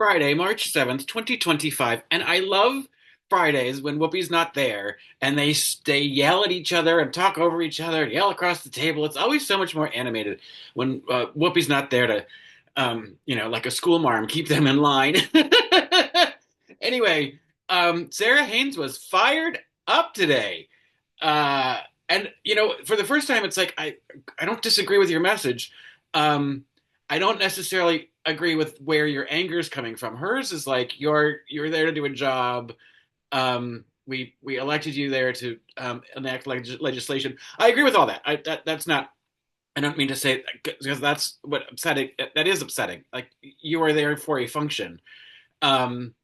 Friday, March 7th, 2025. And I love Fridays when Whoopi's not there and they yell at each other and talk over each other and yell across the table. It's always so much more animated when Whoopi's not there to, like a school marm, keep them in line. Anyway, Sarah Haynes was fired up today. Uh, and for the first time, it's like I don't disagree with your message. Um, I don't necessarily agree with where your anger is coming from. Hers is like you're there to do a job. We elected you there to enact legislation. I agree with all that. That's not. I don't mean to say because that's what upsetting. That is upsetting. Like you are there for a function. Um,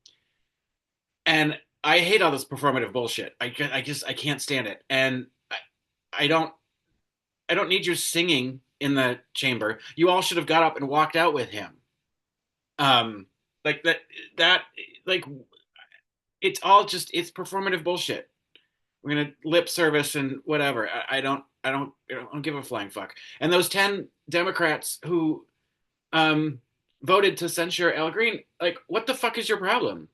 and I hate all this performative bullshit. I can't stand it. And I don't I don't need you singing in the chamber. You all should have got up and walked out with him. Um, like that like it's performative bullshit. We're gonna lip service and whatever. I don't give a flying fuck. And those 10 Democrats who voted to censure Al Green, like what the fuck is your problem?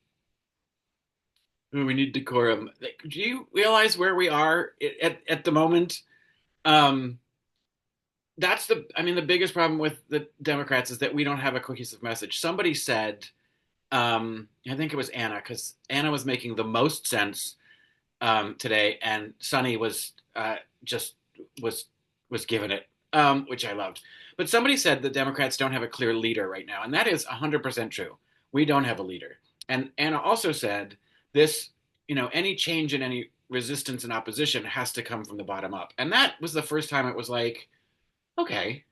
Oh, we need decorum. Like, do you realize where we are at the moment? Um, the biggest problem with the Democrats is that we don't have a cohesive message. Somebody said, I think it was Anna, because Anna was making the most sense today, and Sunny just was was giving it, which I loved. But somebody said the Democrats don't have a clear leader right now, and that is 100% true. We don't have a leader. And Anna also said this, any change in any resistance and opposition has to come from the bottom up. And that was the first time it was like, okay,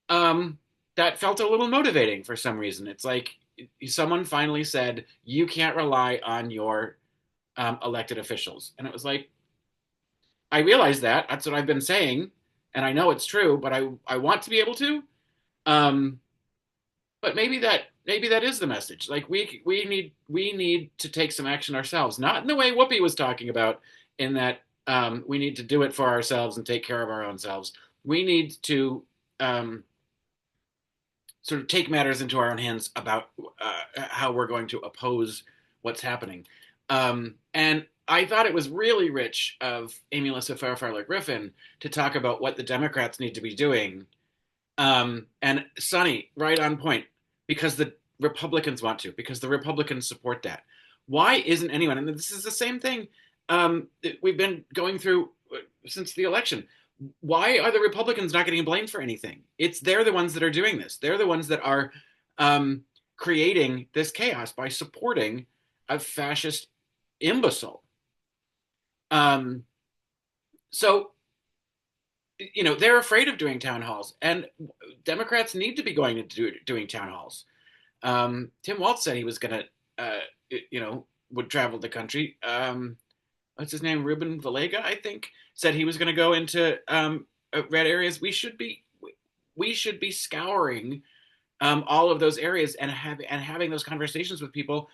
um, that felt a little motivating for some reason. It's like someone finally said, you can't rely on your elected officials. And it was like, I realize that. That's what I've been saying. And I know it's true, but I want to be able to. Um, but maybe that is the message. Like we need to take some action ourselves, not in the way Whoopi was talking about, in that we need to do it for ourselves and take care of our own selves. We need to um, sort of take matters into our own hands about how we're going to oppose what's happening. And I thought it was really rich of Amy Lissa Fairfarler Griffin to talk about what the Democrats need to be doing. And Sonny, right on point, because the Republicans want to, because the Republicans support that. Why isn't anyone, and this is the same thing we've been going through since the election. Why are the Republicans not getting blamed for anything? They're the ones that are doing this. They're the ones that are creating this chaos by supporting a fascist imbecile. Um, so they're afraid of doing town halls, and Democrats need to be going to doing town halls. Tim Walz said he was going to, would travel the country. What's his name? Ruben Vallega, I think, said he was going to go into red areas. We should be scouring all of those areas and having those conversations with people.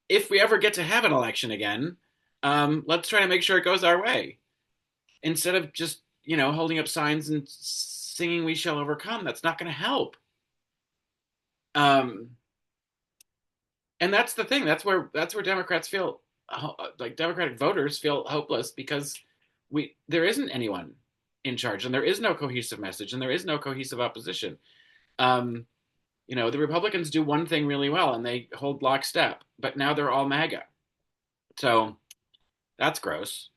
If we ever get to have an election again, let's try to make sure it goes our way instead of just holding up signs and singing "We Shall Overcome." That's not going to help. Um, and that's the thing. That's where Democrats feel like Democratic voters feel hopeless because there isn't anyone in charge, and there is no cohesive message, and there is no cohesive opposition. Um, the Republicans do one thing really well, and they hold lockstep, but now they're all MAGA, so that's gross.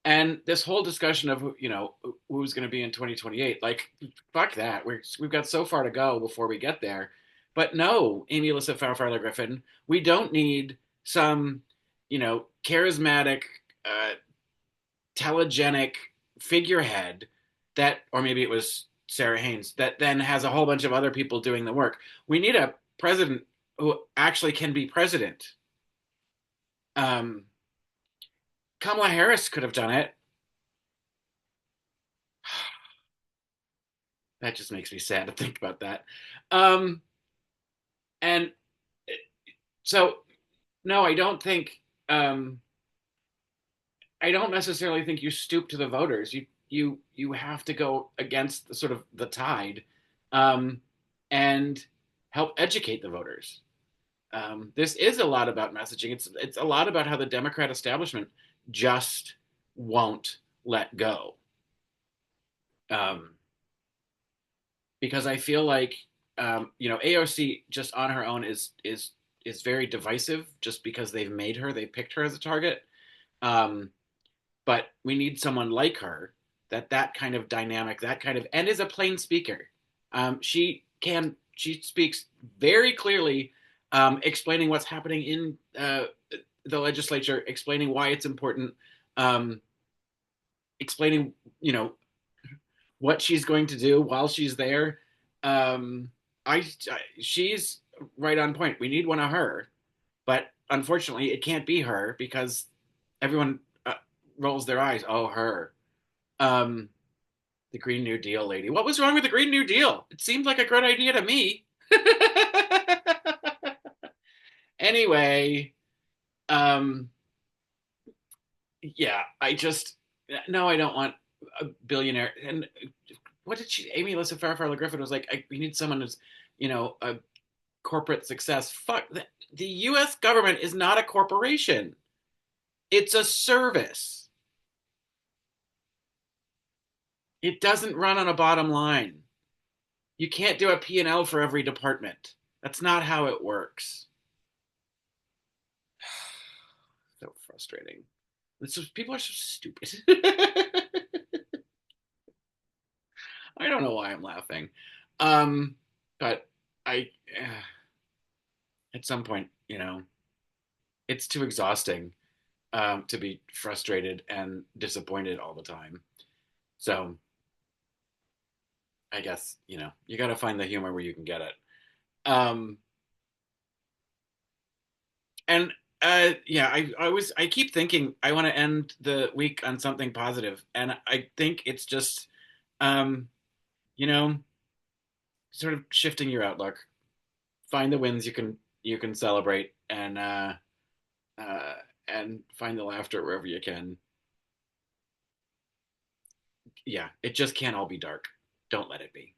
And this whole discussion of who's going to be in 2028, like fuck that. We've got so far to go before we get there. But no, Amy Alyssa Farfarla Griffin, we don't need some charismatic, uh, telegenic figurehead that, or maybe it was Sarah Haynes, that then has a whole bunch of other people doing the work. We need a president who actually can be president. Um, Kamala Harris could have done it. That just makes me sad to think about that. Um, and so, no, I don't necessarily think you stoop to the voters. You have to go against the tide, um, and help educate the voters. This is a lot about messaging. It's a lot about how the Democrat establishment just won't let go. Um, because I feel like AOC just on her own is very divisive just because they picked her as a target. Um, but we need someone like her that kind of dynamic, that kind of and is a plain speaker. She speaks very clearly, explaining what's happening in the legislature, explaining why it's important, um, explaining what she's going to do while she's there. Um, she's right on point. We need one of her, but unfortunately, it can't be her because everyone rolls their eyes. Oh, her. Um, the Green New Deal lady. What was wrong with the Green New Deal? It seemed like a great idea to me. Anyway, um, yeah, I just no, I don't want a billionaire. And what did she? Amy Alyssa Farfar Griffin was like, we need someone who's, a corporate success. Fuck, the U.S. government is not a corporation. It's a service. It doesn't run on a bottom line. You can't do a P&L for every department. That's not how it works. So frustrating. People are so stupid. I don't know why I'm laughing. Um, but I, at some point, it's too exhausting to be frustrated and disappointed all the time. So I guess, you got to find the humor where you can get it. Um, and yeah, I keep thinking I want to end the week on something positive, and I think it's just, um, you know, sort of shifting your outlook. Find the wins you can celebrate, uh, and find the laughter wherever you can. Yeah, it just can't all be dark. Don't let it be.